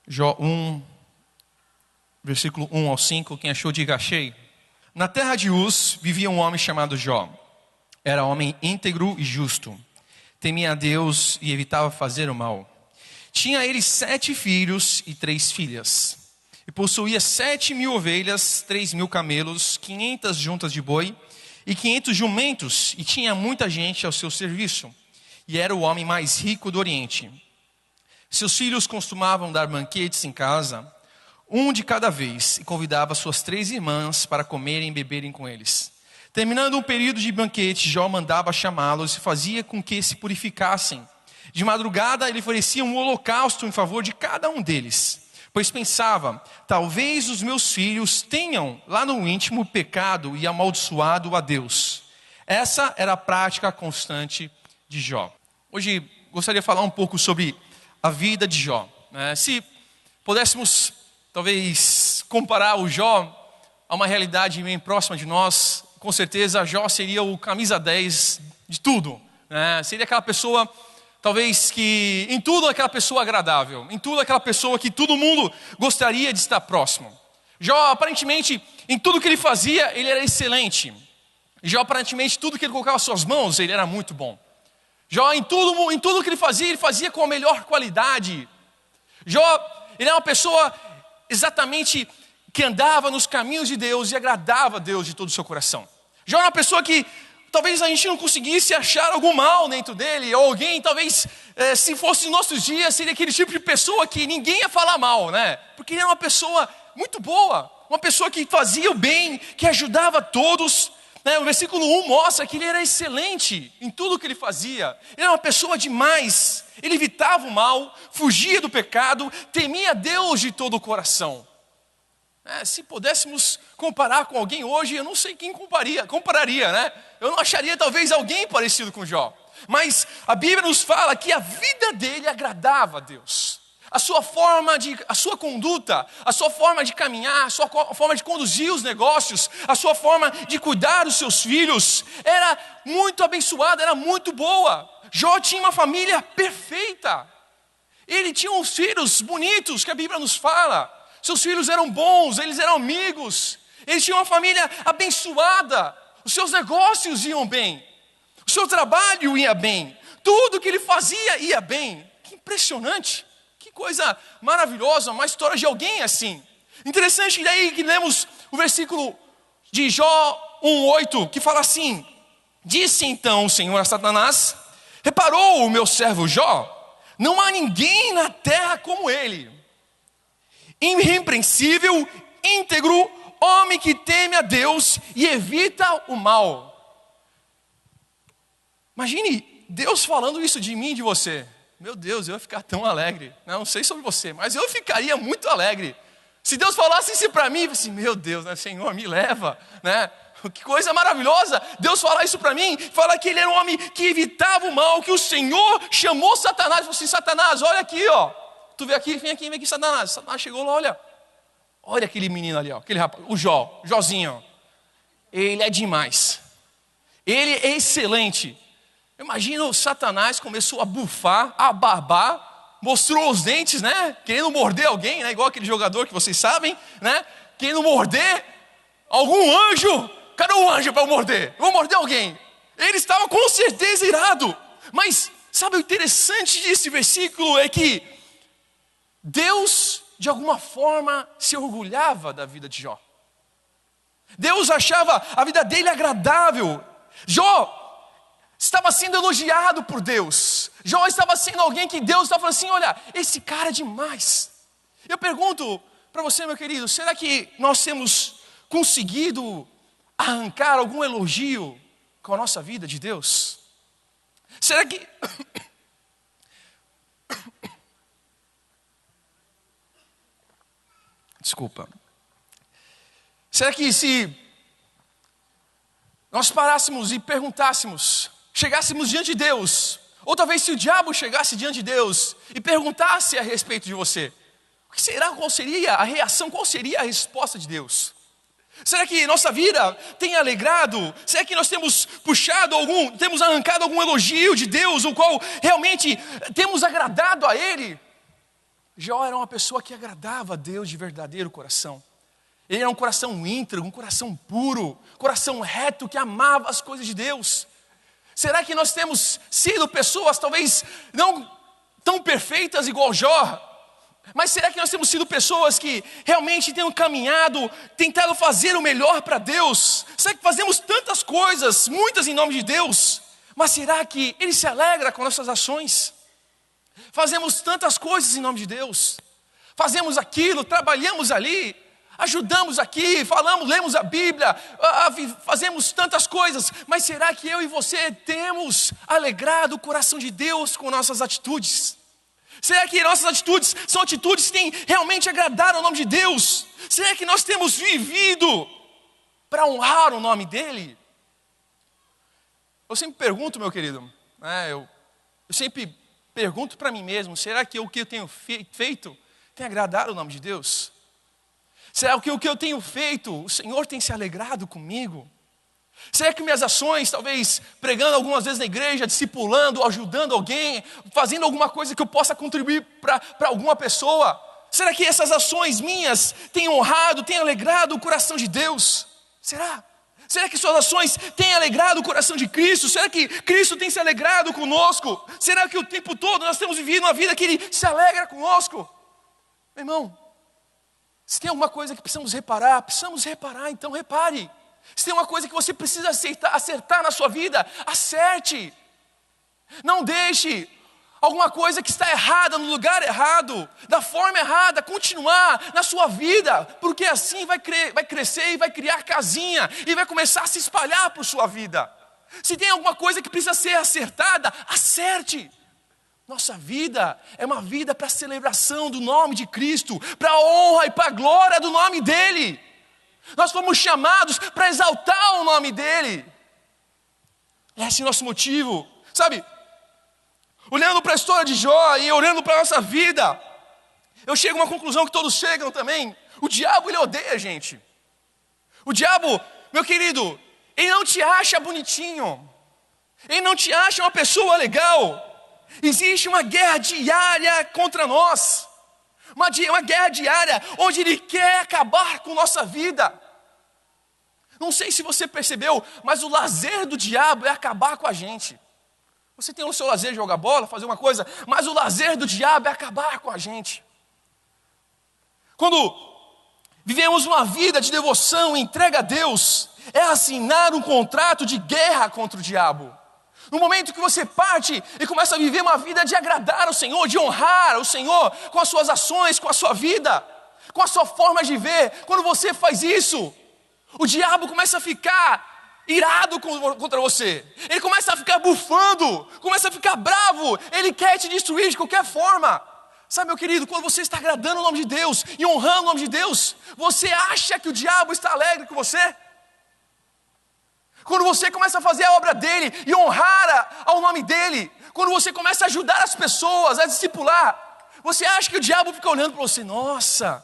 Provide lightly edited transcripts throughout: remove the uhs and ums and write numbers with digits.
Jó 1, versículo 1 ao 5, quem achou diga achei. Na terra de Uz vivia um homem chamado Jó. Era homem íntegro e justo. Temia a Deus e evitava fazer o mal. Tinha ele 7 filhos e 3 filhas. E possuía 7.000 ovelhas, 3.000 camelos, 500 juntas de boi e 500 jumentos. E tinha muita gente ao seu serviço. E era o homem mais rico do Oriente. Seus filhos costumavam dar banquetes em casa, um de cada vez, e convidava suas 3 irmãs para comerem e beberem com eles. Terminando um período de banquete, Jó mandava chamá-los e fazia com que se purificassem. De madrugada ele oferecia um holocausto em favor de cada um deles, pois pensava, talvez os meus filhos tenham lá no íntimo pecado e amaldiçoado a Deus. Essa era a prática constante de Jó. Hoje gostaria de falar um pouco sobre a vida de Jó. Se pudéssemos talvez comparar o Jó a uma realidade bem próxima de nós, com certeza Jó seria o camisa 10 de tudo. Seria aquela pessoa, talvez que em tudo aquela pessoa agradável, em tudo aquela pessoa que todo mundo gostaria de estar próximo. Jó aparentemente em tudo que ele fazia ele era excelente. Jó aparentemente tudo que ele colocava suas mãos ele era muito bom. Jó em tudo que ele fazia com a melhor qualidade. Jó, ele é uma pessoa exatamente que andava nos caminhos de Deus e agradava a Deus de todo o seu coração. Jó é uma pessoa que talvez a gente não conseguisse achar algum mal dentro dele, ou alguém talvez, se fosse nos nossos dias, seria aquele tipo de pessoa que ninguém ia falar mal, Porque ele era uma pessoa muito boa, uma pessoa que fazia o bem, que ajudava todos. O versículo 1 mostra que ele era excelente em tudo que ele fazia. Ele era uma pessoa demais. Ele evitava o mal, fugia do pecado, temia a Deus de todo o coração. Se pudéssemos comparar com alguém hoje, eu não sei quem compararia, Eu não acharia talvez alguém parecido com Jó. Mas a Bíblia nos fala que a vida dele agradava a Deus. A sua conduta, a sua forma de caminhar, a sua forma de conduzir os negócios, a sua forma de cuidar dos seus filhos, era muito abençoada, era muito boa. Jó tinha uma família perfeita. Ele tinha uns filhos bonitos que a Bíblia nos fala. Seus filhos eram bons, eles eram amigos. Eles tinham uma família abençoada. Os seus negócios iam bem. O seu trabalho ia bem. Tudo que ele fazia ia bem. Que impressionante. Que coisa maravilhosa, uma história de alguém assim. Interessante daí que lemos o versículo de Jó 1:8, que fala assim: disse então o Senhor a Satanás, reparou o meu servo Jó? Não há ninguém na terra como ele. Irrepreensível, íntegro, homem que teme a Deus e evita o mal. Imagine Deus falando isso de mim e de você. Meu Deus, eu ia ficar tão alegre. Não sei sobre você, mas eu ficaria muito alegre. Se Deus falasse isso para mim, eu assim, meu Deus, Senhor, me leva, Que coisa maravilhosa. Deus falar isso para mim, fala que ele era um homem que evitava o mal, que o Senhor chamou Satanás, falou assim, Satanás, olha aqui, Tu vem aqui, vem aqui, Satanás. Satanás chegou lá, olha aquele menino ali, aquele rapaz, o Józinho. Ele é demais. Ele é excelente. Imagina o Satanás começou a bufar, a babar, mostrou os dentes, Querendo morder alguém, Igual aquele jogador que vocês sabem, Querendo morder algum anjo. Cadê o anjo para eu morder? Eu vou morder alguém. Ele estava com certeza irado. Mas sabe o interessante desse versículo é que Deus, de alguma forma, se orgulhava da vida de Jó. Deus achava a vida dele agradável. Jó estava sendo elogiado por Deus. Jó estava sendo alguém que Deus estava falando assim, olha, esse cara é demais. Eu pergunto para você, meu querido, será que nós temos conseguido arrancar algum elogio com a nossa vida de Deus? Será que... Desculpa. Será que se nós parássemos e perguntássemos, chegássemos diante de Deus, ou talvez se o diabo chegasse diante de Deus e perguntasse a respeito de você, qual seria a reação, qual seria a resposta de Deus? Será que nossa vida tem alegrado? Será que nós temos temos arrancado algum elogio de Deus, o qual realmente temos agradado a Ele? Jó era uma pessoa que agradava a Deus de verdadeiro coração. Ele era um coração íntegro, um coração puro, um coração reto que amava as coisas de Deus. Será que nós temos sido pessoas talvez não tão perfeitas igual Jó? Mas será que nós temos sido pessoas que realmente têm caminhado, tentado fazer o melhor para Deus? Será que fazemos tantas coisas, muitas em nome de Deus? Mas será que Ele se alegra com nossas ações? Fazemos tantas coisas em nome de Deus. Fazemos aquilo, trabalhamos ali, ajudamos aqui, falamos, lemos a Bíblia, fazemos tantas coisas. Mas será que eu e você temos alegrado o coração de Deus com nossas atitudes? Será que nossas atitudes são atitudes que têm realmente agradado ao nome de Deus? Será que nós temos vivido para honrar o nome dEle? Eu sempre pergunto, meu querido, eu sempre pergunto para mim mesmo, será que o que eu tenho feito tem agradado o nome de Deus? Será que o que eu tenho feito, o Senhor tem se alegrado comigo? Será que minhas ações, talvez pregando algumas vezes na igreja, discipulando, ajudando alguém, fazendo alguma coisa que eu possa contribuir para alguma pessoa, será que essas ações minhas têm honrado, têm alegrado o coração de Deus? Será? Será que suas ações têm alegrado o coração de Cristo? Será que Cristo tem se alegrado conosco? Será que o tempo todo nós temos vivido uma vida que Ele se alegra conosco? Meu irmão, se tem alguma coisa que precisamos reparar, então repare. Se tem uma coisa que você precisa acertar na sua vida, acerte. Não deixe alguma coisa que está errada no lugar errado, da forma errada, continuar na sua vida, porque assim vai crescer e vai criar casinha e vai começar a se espalhar por sua vida. Se tem alguma coisa que precisa ser acertada, acerte. Nossa vida é uma vida para a celebração do nome de Cristo, para a honra e para a glória do nome dEle. Nós fomos chamados para exaltar o nome dEle. Esse é o nosso motivo, sabe? Olhando para a história de Jó e olhando para a nossa vida, eu chego a uma conclusão que todos chegam também. O diabo, ele odeia a gente. O diabo, meu querido, ele não te acha bonitinho. Ele não te acha uma pessoa legal. Existe uma guerra diária contra nós. Uma guerra diária onde ele quer acabar com nossa vida. Não sei se você percebeu, mas o lazer do diabo é acabar com a gente. Você tem o seu lazer de jogar bola, fazer uma coisa, mas o lazer do diabo é acabar com a gente. Quando vivemos uma vida de devoção e entrega a Deus, é assinar um contrato de guerra contra o diabo. No momento que você parte e começa a viver uma vida de agradar ao Senhor, de honrar o Senhor com as suas ações, com a sua vida, com a sua forma de ver, quando você faz isso, o diabo começa a ficar irado contra você. Ele começa a ficar bufando, começa a ficar bravo, ele quer te destruir de qualquer forma. Sabe, meu querido, quando você está agradando o nome de Deus e honrando o nome de Deus, você acha que o diabo está alegre com você? Quando você começa a fazer a obra dele e honrar ao nome dele, quando você começa a ajudar as pessoas, a discipular, você acha que o diabo fica olhando para você, nossa,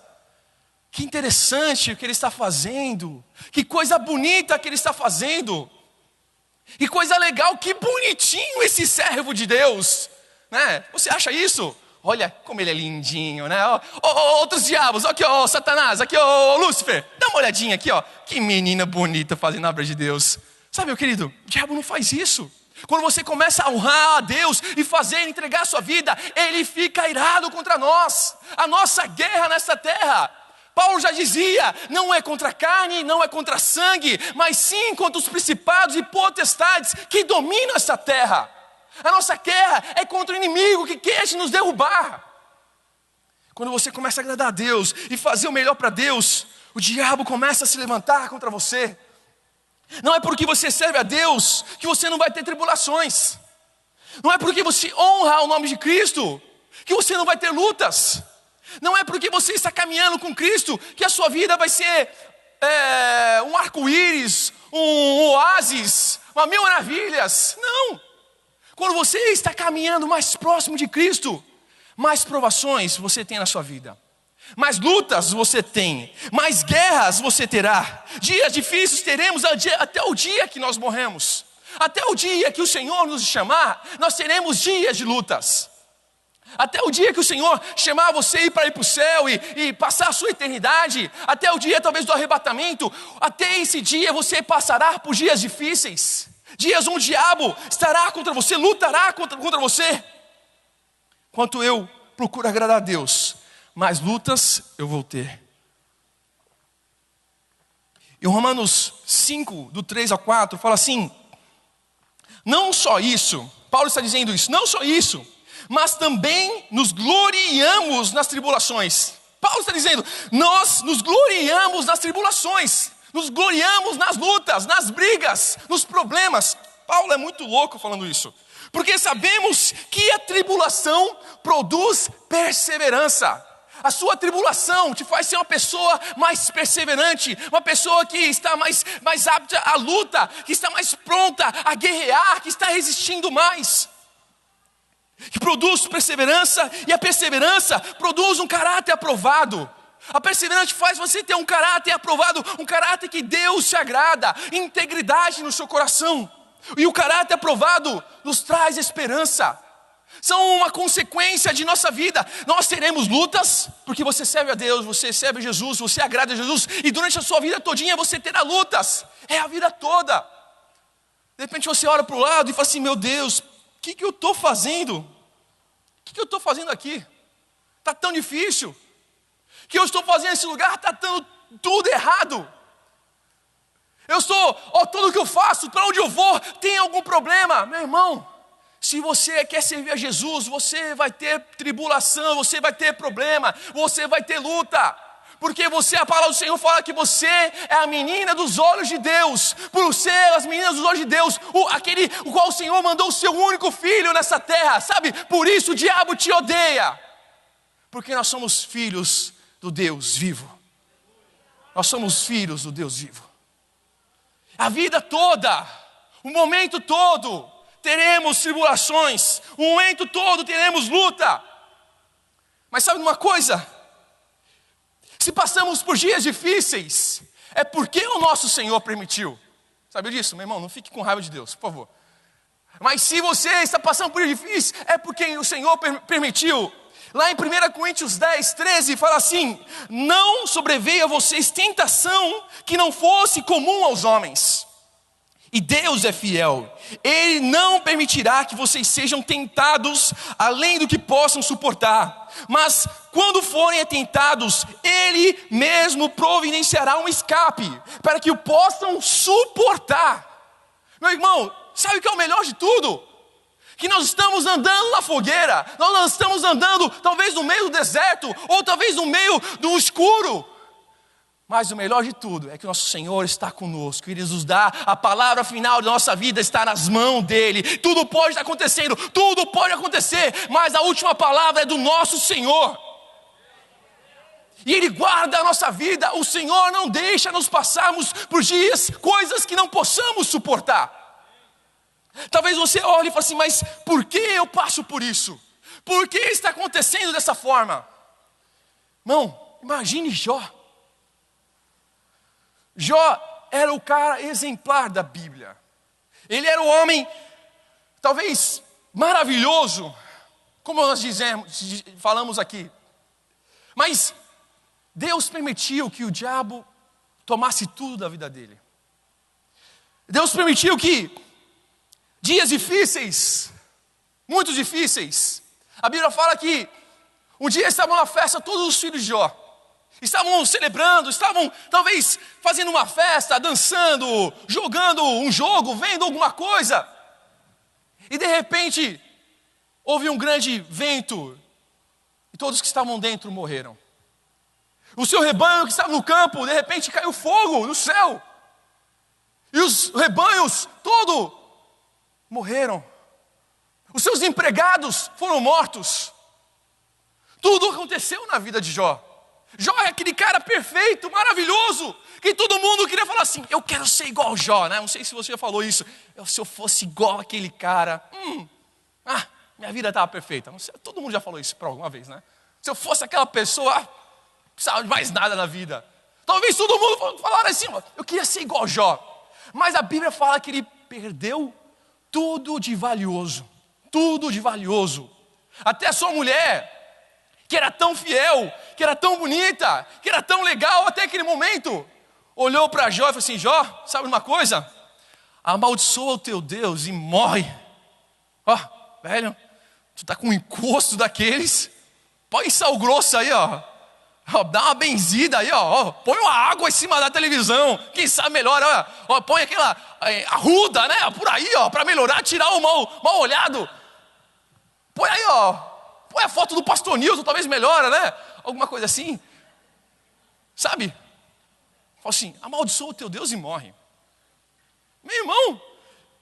que interessante o que ele está fazendo, que coisa bonita que ele está fazendo, que coisa legal, que bonitinho esse servo de Deus, né? Você acha isso? Olha como ele é lindinho, né? Outros diabos, aqui ó, Satanás, aqui ó, Lúcifer, dá uma olhadinha aqui ó, que menina bonita fazendo a obra de Deus. Sabe, meu querido, o diabo não faz isso. Quando você começa a honrar a Deus e entregar a sua vida, Ele fica irado contra nós. A nossa guerra nessa terra, Paulo já dizia, não é contra a carne, não é contra sangue, mas sim contra os principados e potestades que dominam essa terra. A nossa guerra é contra o inimigo que quer nos derrubar. Quando você começa a agradar a Deus e fazer o melhor para Deus, o diabo começa a se levantar contra você. Não é porque você serve a Deus que você não vai ter tribulações. Não é porque você honra o nome de Cristo que você não vai ter lutas. Não é porque você está caminhando com Cristo que a sua vida vai ser um arco-íris, um oásis, uma mil maravilhas. Não. Quando você está caminhando mais próximo de Cristo, mais provações você tem na sua vida. Mais lutas você tem, mais guerras você terá. Dias difíceis teremos até o dia que nós morremos. Até o dia que o Senhor nos chamar, nós teremos dias de lutas. Até o dia que o Senhor chamar você para ir para o céu e passar a sua eternidade, até o dia talvez do arrebatamento, até esse dia você passará por dias difíceis, dias onde o diabo estará contra você, lutará contra você. Enquanto eu procuro agradar a Deus, mais lutas eu vou ter. Em Romanos 5, do 3 ao 4, fala assim: não só isso, Paulo está dizendo isso, não só isso, mas também nos gloriamos nas tribulações. Paulo está dizendo, nós nos gloriamos nas tribulações, nos gloriamos nas lutas, nas brigas, nos problemas. Paulo é muito louco falando isso, porque sabemos que a tribulação produz perseverança. A sua tribulação te faz ser uma pessoa mais perseverante, uma pessoa que está mais apta à luta, que está mais pronta a guerrear, que está resistindo mais. Que produz perseverança, e a perseverança produz um caráter aprovado. A perseverança faz você ter um caráter aprovado, um caráter que Deus se agrada, integridade no seu coração. E o caráter aprovado nos traz esperança. São uma consequência de nossa vida. Nós teremos lutas, porque você serve a Deus, você serve a Jesus, você agrada a Jesus, e durante a sua vida todinha você terá lutas. É a vida toda. De repente você olha para o lado e fala assim: meu Deus, o que eu estou fazendo? O que eu estou fazendo aqui? Está tão difícil. O que eu estou fazendo nesse lugar está tudo errado. Tudo que eu faço, para onde eu vou, tem algum problema. Meu irmão, se você quer servir a Jesus, você vai ter tribulação, você vai ter problema, você vai ter luta. Porque a palavra do Senhor fala que você é a menina dos olhos de Deus. Por ser as meninas dos olhos de Deus, o qual o Senhor mandou o seu único filho nessa terra, sabe? Por isso o diabo te odeia. Porque nós somos filhos do Deus vivo. Nós somos filhos do Deus vivo. A vida toda, o momento todo, teremos tribulações. O momento todo teremos luta. Mas sabe uma coisa? Se passamos por dias difíceis, é porque o nosso Senhor permitiu. Sabe disso, meu irmão? Não fique com raiva de Deus, por favor. Mas se você está passando por dias difíceis, é porque o Senhor permitiu. Lá em 1 Coríntios 10, 13, fala assim: não sobreveio a vocês tentação que não fosse comum aos homens. E Deus é fiel, Ele não permitirá que vocês sejam tentados além do que possam suportar. Mas quando forem tentados, Ele mesmo providenciará um escape, para que o possam suportar. Meu irmão, sabe o que é o melhor de tudo? Que nós estamos andando na fogueira, nós não estamos andando talvez no meio do deserto, ou talvez no meio do escuro. Mas o melhor de tudo é que o nosso Senhor está conosco. Ele nos dá a palavra final da nossa vida, está nas mãos dEle. Tudo pode estar acontecendo, tudo pode acontecer, mas a última palavra é do nosso Senhor. E Ele guarda a nossa vida. O Senhor não deixa nos passarmos por dias, coisas que não possamos suportar. Talvez você olhe e fale assim: mas por que eu passo por isso? Por que está acontecendo dessa forma? Não, imagine Jó. Jó era o cara exemplar da Bíblia. Ele era o homem, talvez, maravilhoso, como nós falamos aqui. Mas Deus permitiu que o diabo tomasse tudo da vida dele. Deus permitiu que dias difíceis, muito difíceis. A Bíblia fala que um dia estavam na festa todos os filhos de Jó. Estavam celebrando, estavam talvez fazendo uma festa, dançando, jogando um jogo, vendo alguma coisa. E de repente, houve um grande vento e todos que estavam dentro morreram. O seu rebanho que estava no campo, de repente caiu fogo no céu. E os rebanhos todos morreram. Os seus empregados foram mortos. Tudo aconteceu na vida de Jó. Jó é aquele cara perfeito, maravilhoso, que todo mundo queria falar assim: eu quero ser igual Jó, né? Não sei se você já falou isso. Se eu fosse igual aquele cara, minha vida estava perfeita. Não sei, todo mundo já falou isso por alguma vez, né? Se eu fosse aquela pessoa, não precisava de mais nada na vida. Talvez todo mundo falasse assim: eu queria ser igual Jó. Mas a Bíblia fala que ele perdeu tudo de valioso. Tudo de valioso. Até a sua mulher, que era tão fiel, que era tão bonita, que era tão legal até aquele momento, olhou para Jó e falou assim: Jó, sabe uma coisa? Amaldiçoa o teu Deus e morre. Ó, velho, tu tá com um encosto daqueles, põe sal grosso aí, ó. Dá uma benzida aí, ó. Põe uma água em cima da televisão, quem sabe melhor, ó. Põe aquela arruda, né, por aí, ó, para melhorar, tirar o mal olhado. Põe aí, ó. Põe a foto do pastor Nilson, talvez melhora, né? Alguma coisa assim. Sabe? Fala assim: amaldiçoa o teu Deus e morre. Meu irmão,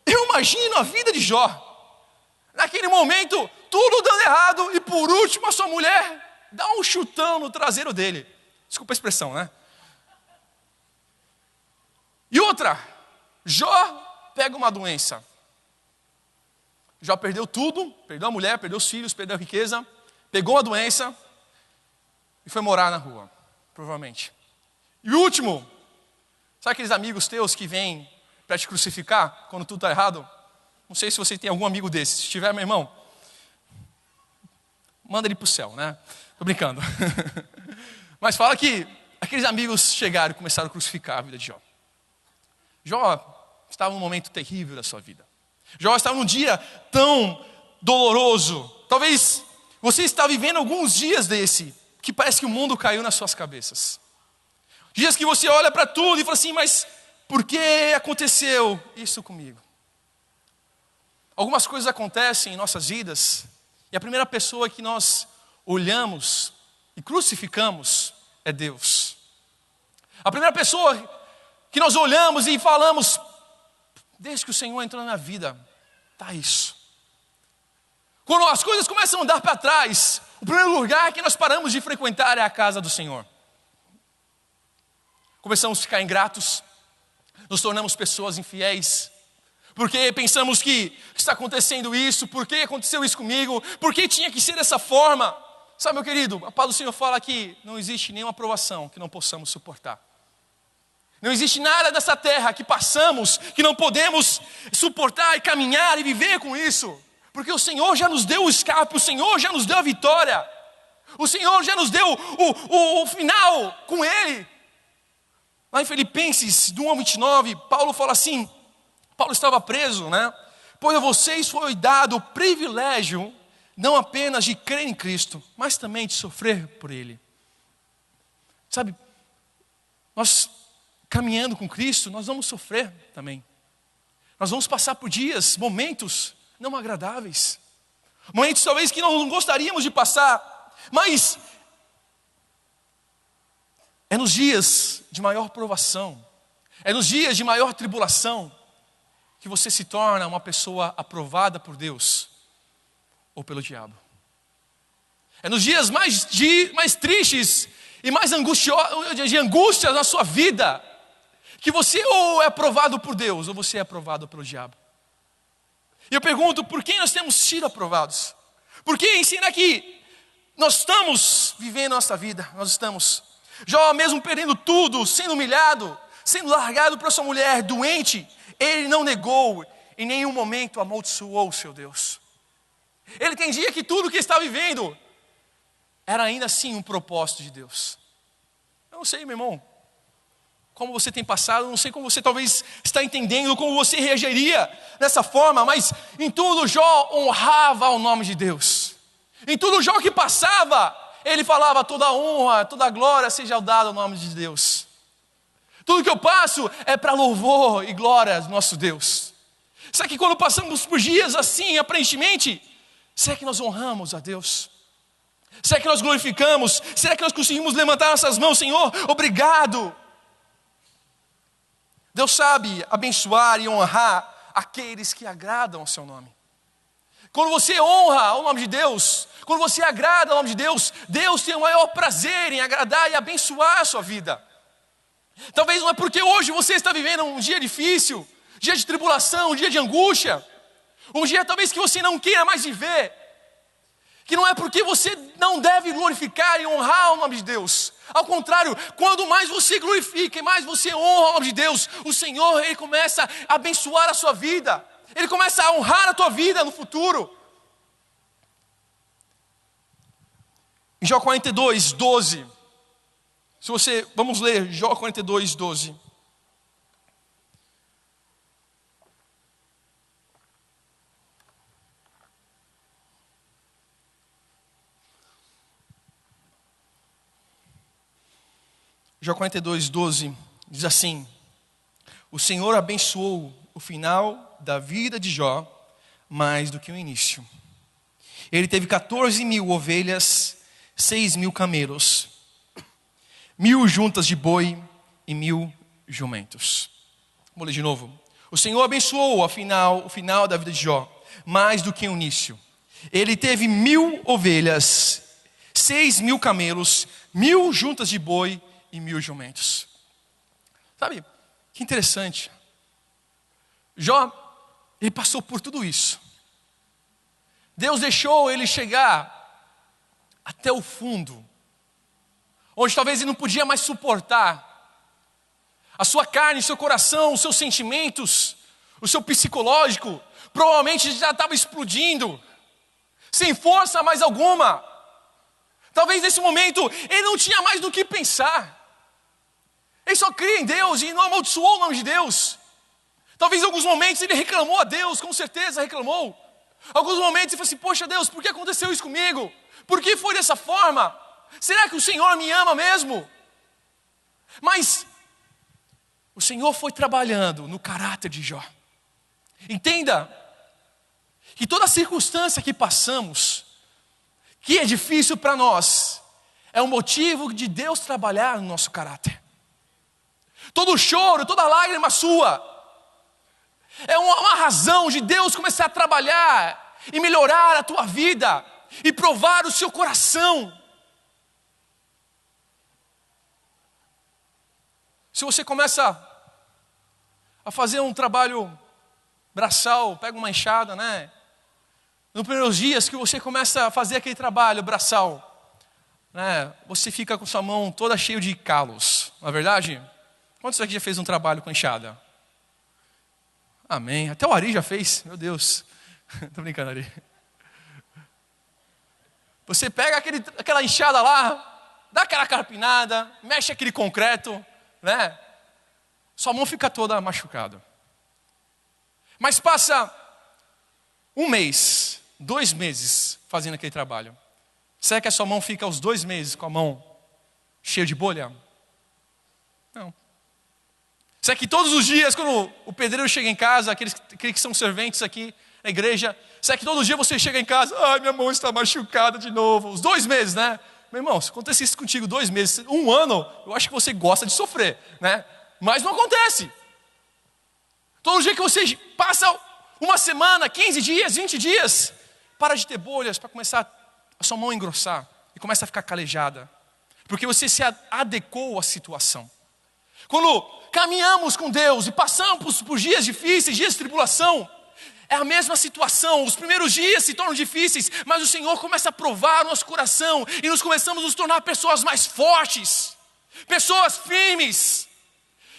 eu imagino a vida de Jó. Naquele momento, tudo dando errado, e por último a sua mulher dá um chutão no traseiro dele. Desculpa a expressão, né? E outra, Jó pega uma doença. Jó perdeu tudo, perdeu a mulher, perdeu os filhos, perdeu a riqueza, pegou uma doença e foi morar na rua, provavelmente. E o último, sabe aqueles amigos teus que vêm para te crucificar quando tudo está errado? Não sei se você tem algum amigo desses. Se tiver, meu irmão, manda ele para o céu, né? Tô brincando. Mas fala que aqueles amigos chegaram e começaram a crucificar a vida de Jó. Jó estava num momento terrível da sua vida. Jó estava num dia tão doloroso. Talvez você está vivendo alguns dias desse, que parece que o mundo caiu nas suas cabeças. Dias que você olha para tudo e fala assim: mas por que aconteceu isso comigo? Algumas coisas acontecem em nossas vidas, e a primeira pessoa que nós olhamos e crucificamos é Deus. A primeira pessoa que nós olhamos e falamos: desde que o Senhor entrou na minha vida, está isso. Quando as coisas começam a andar para trás, o primeiro lugar que nós paramos de frequentar é a casa do Senhor. Começamos a ficar ingratos, nos tornamos pessoas infiéis, porque pensamos que está acontecendo isso, por que aconteceu isso comigo, por que tinha que ser dessa forma? Sabe, meu querido, a palavra do Senhor fala que não existe nenhuma provação que não possamos suportar. Não existe nada dessa terra que passamos, que não podemos suportar e caminhar e viver com isso. Porque o Senhor já nos deu o escape, o Senhor já nos deu a vitória. O Senhor já nos deu o final com Ele. Lá em Filipenses 1:29, Paulo fala assim, Paulo estava preso, né? Pois a vocês foi dado o privilégio, não apenas de crer em Cristo, mas também de sofrer por Ele. Sabe, nós caminhando com Cristo, nós vamos sofrer também. Nós vamos passar por dias, momentos não agradáveis. Momentos talvez que não gostaríamos de passar. Mas é nos dias de maior provação, é nos dias de maior tribulação, que você se torna uma pessoa aprovada por Deus ou pelo diabo. É nos dias mais tristes e mais de angústia na sua vida, que você ou é aprovado por Deus, ou você é aprovado pelo diabo. E eu pergunto, por quem nós temos sido aprovados? Por que ensina que nós estamos vivendo a nossa vida? Nós estamos. Jó, mesmo perdendo tudo, sendo humilhado, sendo largado para sua mulher doente, ele não negou, em nenhum momento amaldiçoou o seu Deus. Ele entendia que tudo que estava vivendo era ainda assim um propósito de Deus. Eu não sei, meu irmão, como você tem passado, eu não sei como você talvez está entendendo, como você reagiria dessa forma, mas em tudo Jó honrava o nome de Deus. Em tudo Jó que passava, ele falava: toda honra, toda glória seja dada ao nome de Deus. Tudo que eu passo é para louvor e glória do nosso Deus. Será que quando passamos por dias assim, aparentemente, será que nós honramos a Deus? Será que nós glorificamos? Será que nós conseguimos levantar nossas mãos? Senhor, obrigado. Deus sabe abençoar e honrar aqueles que agradam ao seu nome. Quando você honra o nome de Deus, quando você agrada ao nome de Deus, Deus tem o maior prazer em agradar e abençoar a sua vida. Talvez não é porque hoje você está vivendo um dia difícil, dia de tribulação, um dia de angústia, um dia talvez que você não queira mais viver, que não é porque você não deve glorificar e honrar o nome de Deus. Ao contrário, quando mais você glorifica e mais você honra o nome de Deus, o Senhor, Ele começa a abençoar a sua vida. Ele começa a honrar a tua vida no futuro. Em Jó 42, 12. Vamos ler Jó 42, 12. Jó 42, 12 diz assim: o Senhor abençoou o final da vida de Jó mais do que o início. Ele teve 14.000 ovelhas, 6.000 camelos, 1.000 juntas de boi e 1.000 jumentos. Vou ler de novo. O Senhor abençoou o final da vida de Jó mais do que o início. Ele teve 1.000 ovelhas, 6.000 camelos, 1.000 juntas de boi e 1.000 jumentos. Sabe, que interessante. Jó, ele passou por tudo isso. Deus deixou ele chegar até o fundo, onde talvez ele não podia mais suportar. A sua carne, o seu coração, os seus sentimentos, o seu psicológico, provavelmente já estava explodindo, sem força mais alguma. Talvez nesse momento ele não tinha mais do que pensar. Ele só cria em Deus e não amaldiçoou o nome de Deus. Talvez em alguns momentos ele reclamou a Deus, com certeza reclamou. Alguns momentos ele falou assim: poxa Deus, por que aconteceu isso comigo? Por que foi dessa forma? Será que o Senhor me ama mesmo? Mas o Senhor foi trabalhando no caráter de Jó. Entenda que toda circunstância que passamos, que é difícil para nós, é um motivo de Deus trabalhar no nosso caráter. Todo choro, toda lágrima sua, é uma razão de Deus começar a trabalhar e melhorar a tua vida e provar o seu coração. Se você começa a fazer um trabalho braçal, pega uma enxada, né? Nos primeiros dias que você começa a fazer aquele trabalho braçal, né? Você fica com sua mão toda cheia de calos, não é verdade? Quantos aqui já fez um trabalho com enxada? Amém. Até o Ari já fez. Meu Deus. Tô brincando, Ari. Você pega aquela enxada lá, dá aquela carpinada, mexe aquele concreto, né? Sua mão fica toda machucada. Mas passa 1 mês, 2 meses fazendo aquele trabalho. Será que a sua mão fica os 2 meses com a mão cheia de bolha? Não. Será que todos os dias, quando o pedreiro chega em casa, aqueles que são serventes aqui na igreja, será que todos os dias você chega em casa, ai, minha mão está machucada de novo? Os 2 meses, né? Meu irmão, se acontecesse isso contigo 2 meses, 1 ano, eu acho que você gosta de sofrer, né? Mas não acontece. Todo dia que você passa 1 semana, 15 dias, 20 dias, para de ter bolhas, para começar a sua mão engrossar e começa a ficar calejada. Porque você se adequou à situação. Quando caminhamos com Deus e passamos por dias difíceis, dias de tribulação, é a mesma situação. Os primeiros dias se tornam difíceis, mas o Senhor começa a provar o nosso coração e nós começamos a nos tornar pessoas mais fortes, pessoas firmes.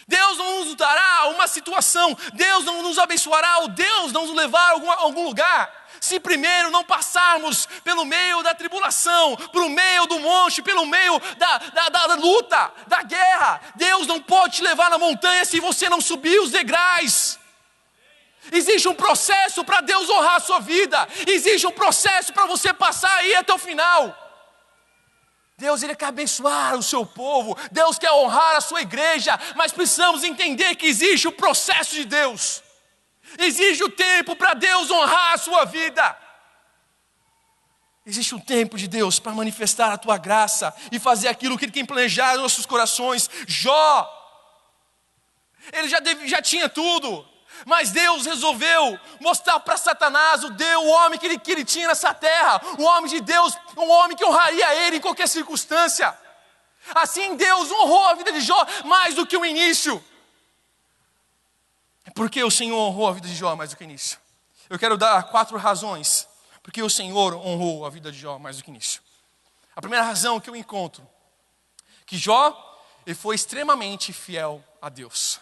Deus não nos dará uma situação, Deus não nos abençoará, ou Deus não nos levar a algum lugar, se primeiro não passarmos pelo meio da tribulação, pelo meio do monte, pelo meio da luta, da guerra. Deus não pode te levar na montanha se você não subir os degraus. Existe um processo para Deus honrar a sua vida, existe um processo para você passar aí até o final. Deus, Ele quer abençoar o seu povo, Deus quer honrar a sua igreja, mas precisamos entender que existe o processo de Deus. Existe o tempo para Deus honrar a sua vida. Existe um tempo de Deus para manifestar a tua graça e fazer aquilo que Ele tem planejado nos nossos corações. Jó, ele já tinha tudo, mas Deus resolveu mostrar para Satanás o homem que ele tinha nessa terra, o homem de Deus, um homem que honraria ele em qualquer circunstância. Assim Deus honrou a vida de Jó mais do que o início. Por que o Senhor honrou a vida de Jó mais do que o início? Eu quero dar 4 razões porque o Senhor honrou a vida de Jó mais do que o início. A primeira razão que eu encontro, que Jó, ele foi extremamente fiel a Deus.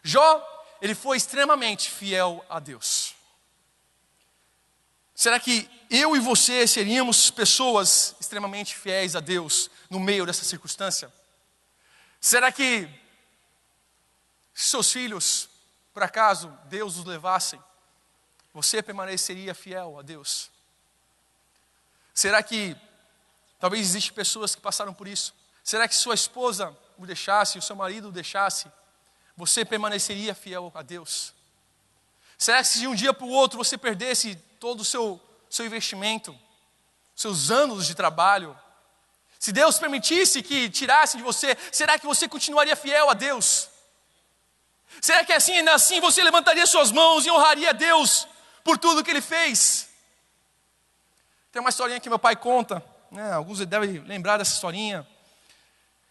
Jó, ele foi extremamente fiel a Deus. Será que eu e você seríamos pessoas extremamente fiéis a Deus no meio dessa circunstância? Será que seus filhos, por acaso, Deus os levassem, você permaneceria fiel a Deus? Será que talvez existem pessoas que passaram por isso? Será que sua esposa o deixasse, o seu marido o deixasse, você permaneceria fiel a Deus? Será que se de um dia para o outro você perdesse todo o seu investimento, seus anos de trabalho, se Deus permitisse que tirasse de você, será que você continuaria fiel a Deus? Será que ainda assim você levantaria suas mãos e honraria a Deus por tudo que Ele fez? Tem uma historinha que meu pai conta, né? Alguns devem lembrar dessa historinha.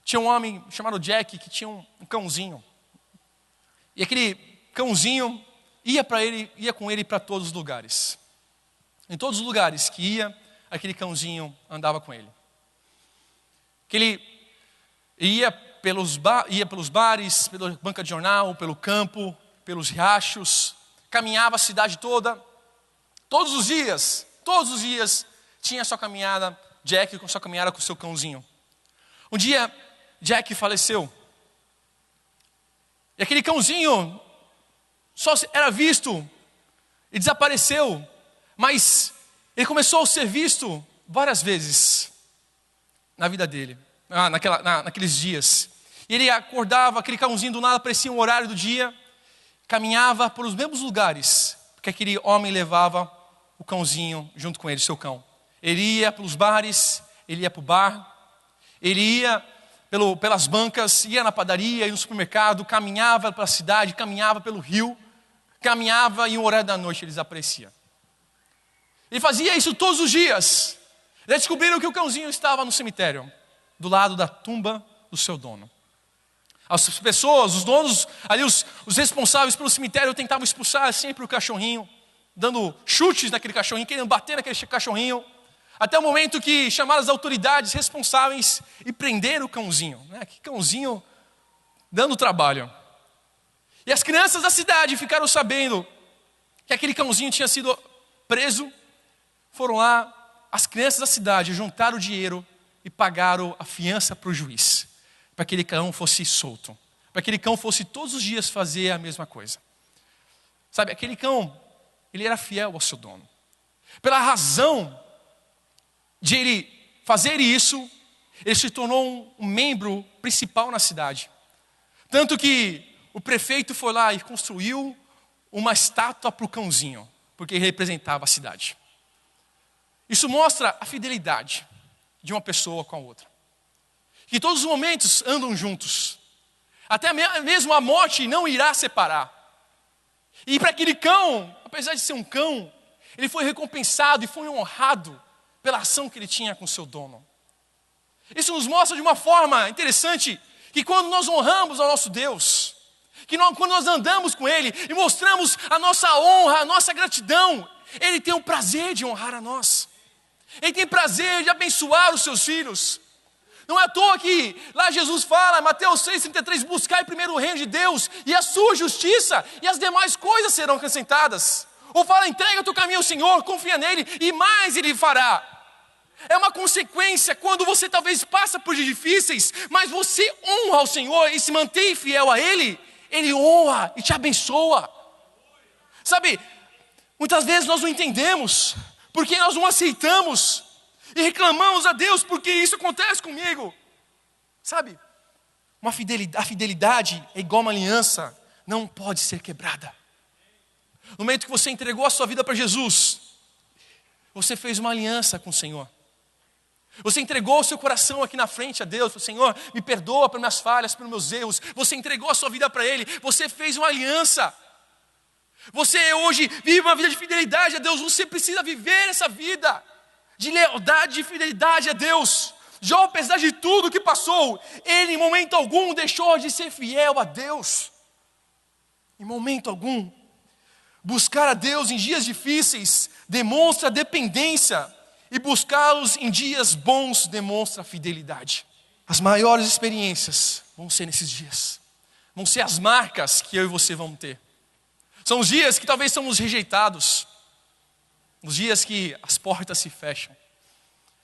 Tinha um homem chamado Jack que tinha um cãozinho. E aquele cãozinho ia com ele para todos os lugares. Em todos os lugares que ia, aquele cãozinho andava com ele. Que ele ia pelos bares, pela banca de jornal, pelo campo, pelos riachos, caminhava a cidade toda. Todos os dias, tinha sua caminhada, Jack com sua caminhada com o seu cãozinho. Um dia, Jack faleceu. E aquele cãozinho só era visto e desapareceu. Mas ele começou a ser visto várias vezes na vida dele, naqueles dias. E ele acordava, aquele cãozinho do nada aparecia um horário do dia, caminhava pelos mesmos lugares, porque aquele homem levava o cãozinho junto com ele, seu cão. Ele ia pelos bares, ele ia para o bar, ele ia pelas bancas, ia na padaria, ia no supermercado, caminhava pela cidade, caminhava pelo rio, caminhava e em um horário da noite ele desaparecia. Ele fazia isso todos os dias. Eles descobriram que o cãozinho estava no cemitério, do lado da tumba do seu dono. As pessoas, os donos, ali os responsáveis pelo cemitério tentavam expulsar sempre o cachorrinho, dando chutes naquele cachorrinho, querendo bater naquele cachorrinho, até o momento que chamaram as autoridades responsáveis e prenderam o cãozinho, né? Que cãozinho dando trabalho. E as crianças da cidade ficaram sabendo que aquele cãozinho tinha sido preso. Foram lá, as crianças da cidade juntaram o dinheiro e pagaram a fiança para o juiz, para que aquele cão fosse solto, para que aquele cão fosse todos os dias fazer a mesma coisa. Sabe, aquele cão, ele era fiel ao seu dono. Pela razão de ele fazer isso, ele se tornou um membro principal na cidade. Tanto que o prefeito foi lá e construiu uma estátua para o cãozinho, porque ele representava a cidade. Isso mostra a fidelidade de uma pessoa com a outra. Que todos os momentos andam juntos. Até mesmo a morte não irá separar. E para aquele cão, apesar de ser um cão, ele foi recompensado e foi honrado pela ação que ele tinha com seu dono. Isso nos mostra de uma forma interessante que quando nós honramos ao nosso Deus, quando nós andamos com Ele e mostramos a nossa honra, a nossa gratidão, Ele tem o prazer de honrar a nós. Ele tem prazer de abençoar os seus filhos. Não é à toa que lá Jesus fala, Mateus 6,33, buscai primeiro o reino de Deus e a sua justiça, e as demais coisas serão acrescentadas. Ou fala, entrega o teu caminho ao Senhor, confia nele e mais Ele fará. É uma consequência quando você talvez passa por dias difíceis, mas você honra ao Senhor e se mantém fiel a Ele, Ele honra e te abençoa. Sabe, muitas vezes nós não entendemos, porque nós não aceitamos e reclamamos a Deus porque isso acontece comigo. Sabe, a fidelidade é igual uma aliança, não pode ser quebrada. No momento que você entregou a sua vida para Jesus, você fez uma aliança com o Senhor. Você entregou o seu coração aqui na frente a Deus, falou, Senhor, me perdoa pelas minhas falhas, pelos meus erros. Você entregou a sua vida para Ele, você fez uma aliança. Você hoje vive uma vida de fidelidade a Deus, você precisa viver essa vida de lealdade, de fidelidade a Deus. Jó, apesar de tudo que passou, ele em momento algum deixou de ser fiel a Deus. Em momento algum. Buscar a Deus em dias difíceis demonstra dependência, e buscá-los em dias bons demonstra fidelidade. As maiores experiências vão ser nesses dias. Vão ser as marcas que eu e você vamos ter. São os dias que talvez somos rejeitados. Os dias que as portas se fecham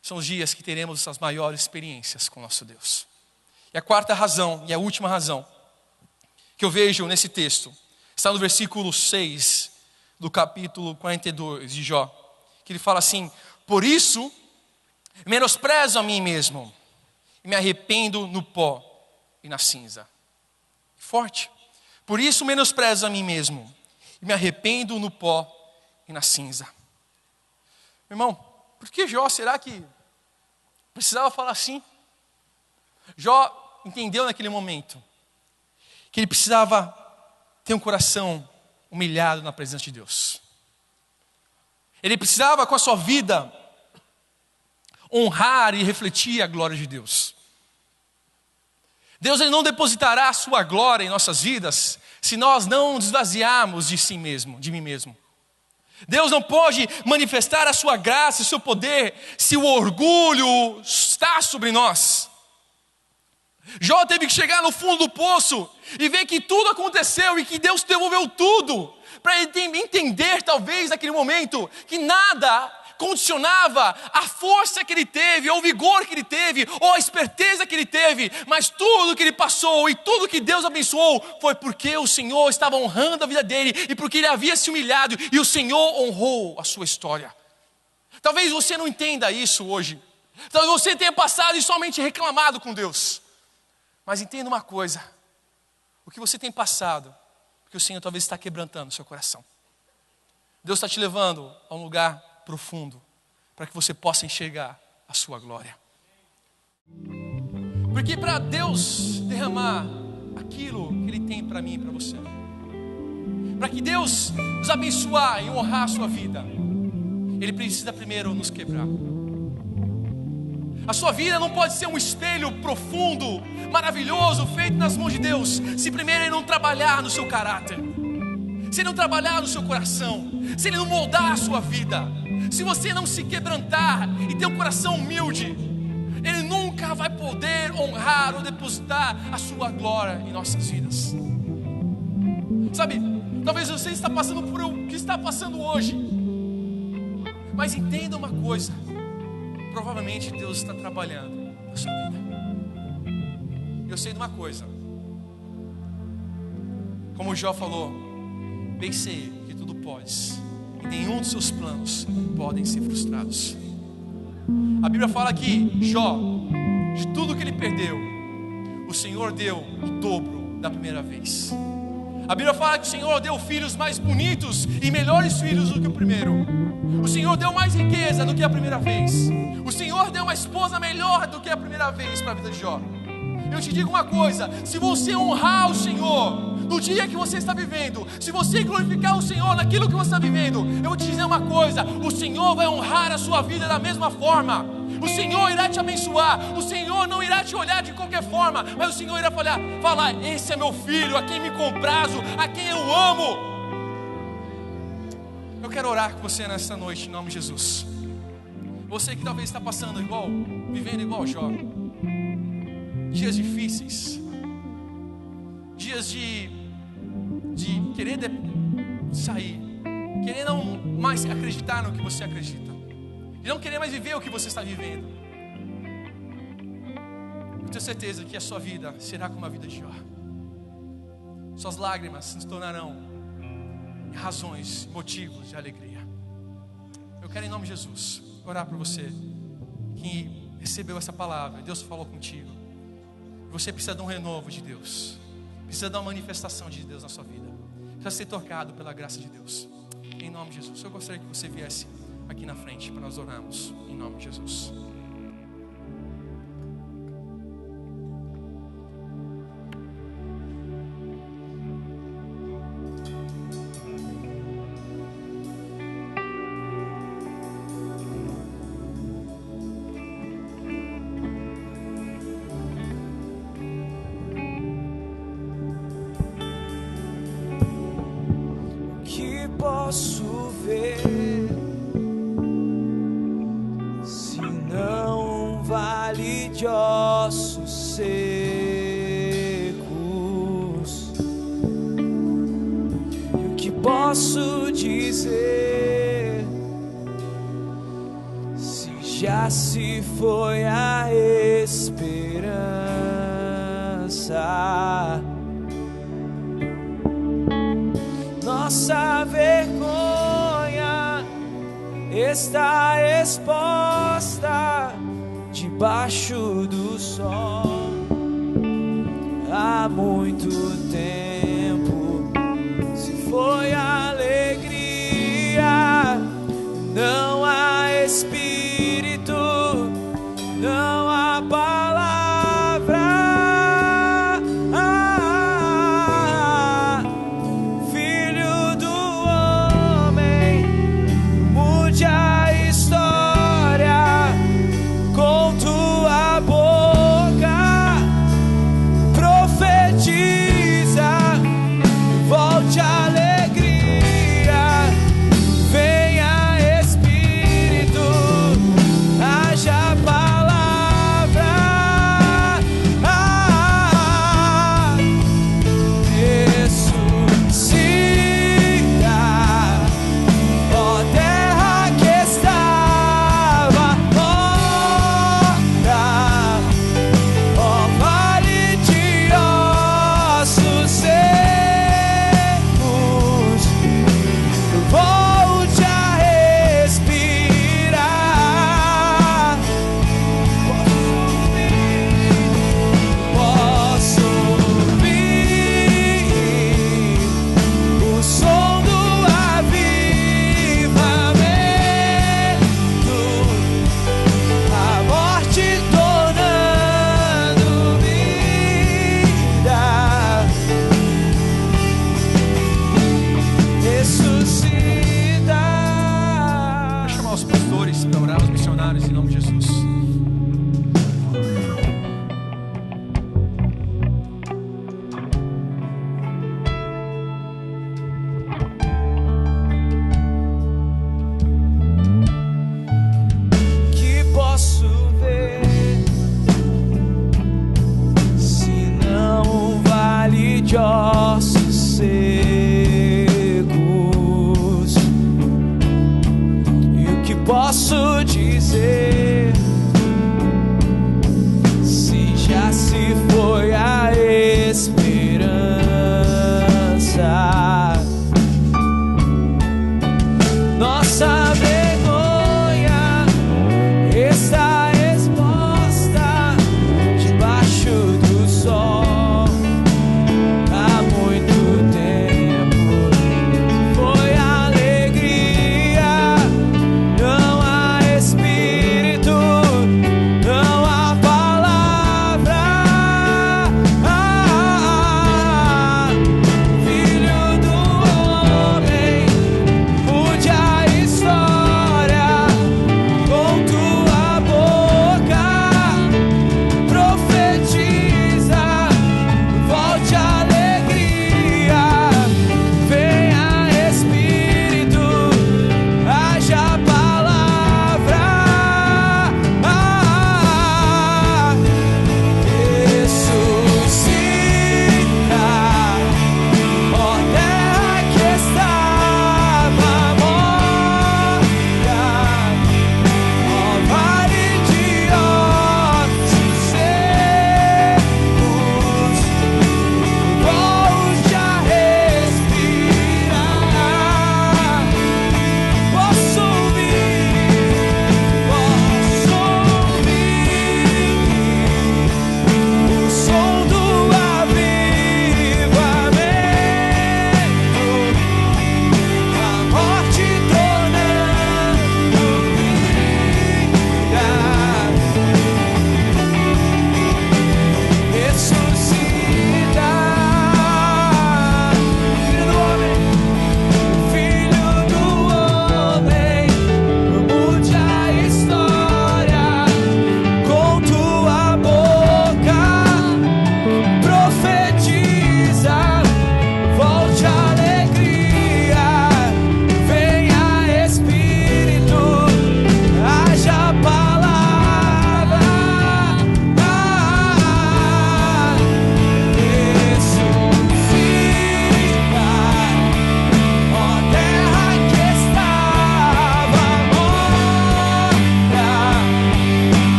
são os dias que teremos as maiores experiências com nosso Deus. E a quarta razão, e a última razão, que eu vejo nesse texto, está no versículo 6 do capítulo 42 de Jó, que ele fala assim: por isso menosprezo a mim mesmo, e me arrependo no pó e na cinza. Forte. Por isso menosprezo a mim mesmo, e me arrependo no pó e na cinza. Meu irmão, por que Jó, será que precisava falar assim? Jó entendeu naquele momento que ele precisava ter um coração humilhado na presença de Deus. Ele precisava, com a sua vida, honrar e refletir a glória de Deus. Deus, ele não depositará a sua glória em nossas vidas se nós não nos esvaziarmos de si mesmo, de mim mesmo. Deus não pode manifestar a sua graça e o seu poder se o orgulho está sobre nós. Jó teve que chegar no fundo do poço e ver que tudo aconteceu e que Deus devolveu tudo, para ele entender, talvez, naquele momento, que nada condicionava a força que ele teve, ou o vigor que ele teve, ou a esperteza que ele teve, mas tudo que ele passou e tudo que Deus abençoou foi porque o Senhor estava honrando a vida dele e porque ele havia se humilhado e o Senhor honrou a sua história. Talvez você não entenda isso hoje, talvez você tenha passado e somente reclamado com Deus, mas entenda uma coisa: o que você tem passado, porque o Senhor talvez está quebrantando o seu coração. Deus está te levando a um lugar profundo, para que você possa enxergar a sua glória. Porque para Deus derramar aquilo que Ele tem para mim e para você, para que Deus nos abençoar e honrar a sua vida, Ele precisa primeiro nos quebrar. A sua vida não pode ser um espelho profundo, maravilhoso, feito nas mãos de Deus, se primeiro Ele não trabalhar no seu caráter, se Ele não trabalhar no seu coração, se Ele não moldar a sua vida. Se você não se quebrantar e ter um coração humilde, Ele nunca vai poder honrar ou depositar a sua glória em nossas vidas. Sabe, talvez você está passando por o que está passando hoje, mas entenda uma coisa: provavelmente Deus está trabalhando na sua vida. Eu sei de uma coisa, como o Jó falou: bem sei que tudo podes, e nenhum dos seus planos podem ser frustrados. A Bíblia fala que Jó, de tudo que ele perdeu, o Senhor deu o dobro da primeira vez. A Bíblia fala que o Senhor deu filhos mais bonitos e melhores filhos do que o primeiro. O Senhor deu mais riqueza do que a primeira vez. O Senhor deu uma esposa melhor do que a primeira vez para a vida de Jó. Eu te digo uma coisa: se você honrar o Senhor no dia que você está vivendo, se você glorificar o Senhor naquilo que você está vivendo, eu vou te dizer uma coisa: o Senhor vai honrar a sua vida da mesma forma. O Senhor irá te abençoar. O Senhor não irá te olhar de qualquer forma, mas o Senhor irá falar: esse é meu filho, a quem me comprazo, a quem eu amo. Eu quero orar com você nesta noite, em nome de Jesus. Você que talvez está passando vivendo igual Jó, dias difíceis, dias de querer sair, querer não mais acreditar no que você acredita, de não querer mais viver o que você está vivendo. Eu tenho certeza que a sua vida será como a vida de Jó. Suas lágrimas se tornarão razões, motivos de alegria. Eu quero, em nome de Jesus, orar por você que recebeu essa palavra, Deus falou contigo. Você precisa de um renovo de Deus, precisa de uma manifestação de Deus na sua vida, precisa ser tocado pela graça de Deus. Em nome de Jesus, eu gostaria que você viesse aqui na frente para nós orarmos, em nome de Jesus. Posso ver, se não um vale de ossos secos, e o que posso dizer já se foi a esperança. Nossa vergonha está exposta debaixo do sol. Há muito tempo se foi a alegria, não há espírito, não há palavra. Filho do homem, mude a história com tua boca, profetiza, volte a alegria, venha Espírito.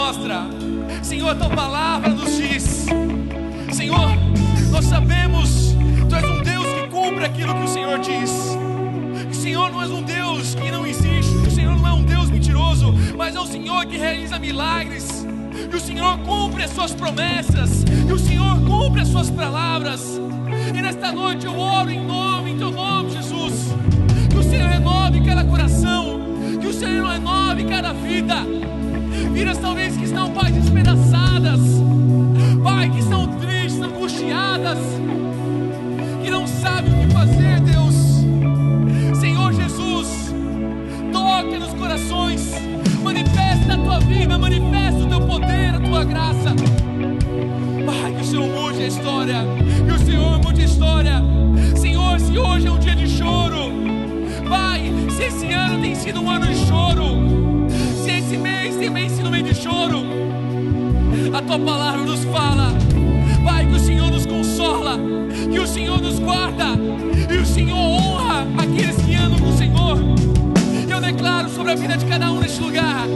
mostra. Senhor, a tua palavra nos diz. Senhor, nós sabemos, tu és um Deus que cumpre aquilo que o Senhor diz. O Senhor não é um Deus que não existe. O Senhor não é um Deus mentiroso, mas é o Senhor que realiza milagres. E o Senhor cumpre as suas promessas. E o Senhor cumpre as suas palavras. E nesta noite eu oro em teu nome, Jesus. Que o Senhor renove cada coração. Que o Senhor renove cada vida. Vidas talvez que estão, Pai, despedaçadas. Pai, que estão tristes, angustiadas, que não sabem o que fazer, Deus. Senhor Jesus, toque nos corações. Manifesta a tua vida, manifesta o teu poder, a tua graça. Pai, que o Senhor mude a história. Que o Senhor mude a história. Senhor, se hoje é um dia de choro, Pai, se esse ano tem sido um ano de choro, se esse mês tem sido um mês de choro, a tua palavra nos fala, Pai, que o Senhor nos consola, que o Senhor nos guarda, e o Senhor honra aqueles que andam com o Senhor. Eu declaro sobre a vida de cada um neste lugar,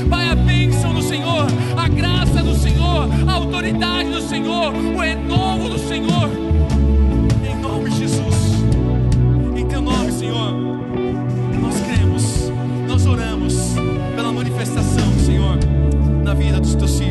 Pai, a bênção do Senhor, a graça do Senhor, a autoridade do Senhor, o renovo do Senhor, em nome de Jesus. Em teu nome, Senhor, nós cremos, nós oramos pela manifestação, Senhor, na vida dos teus filhos.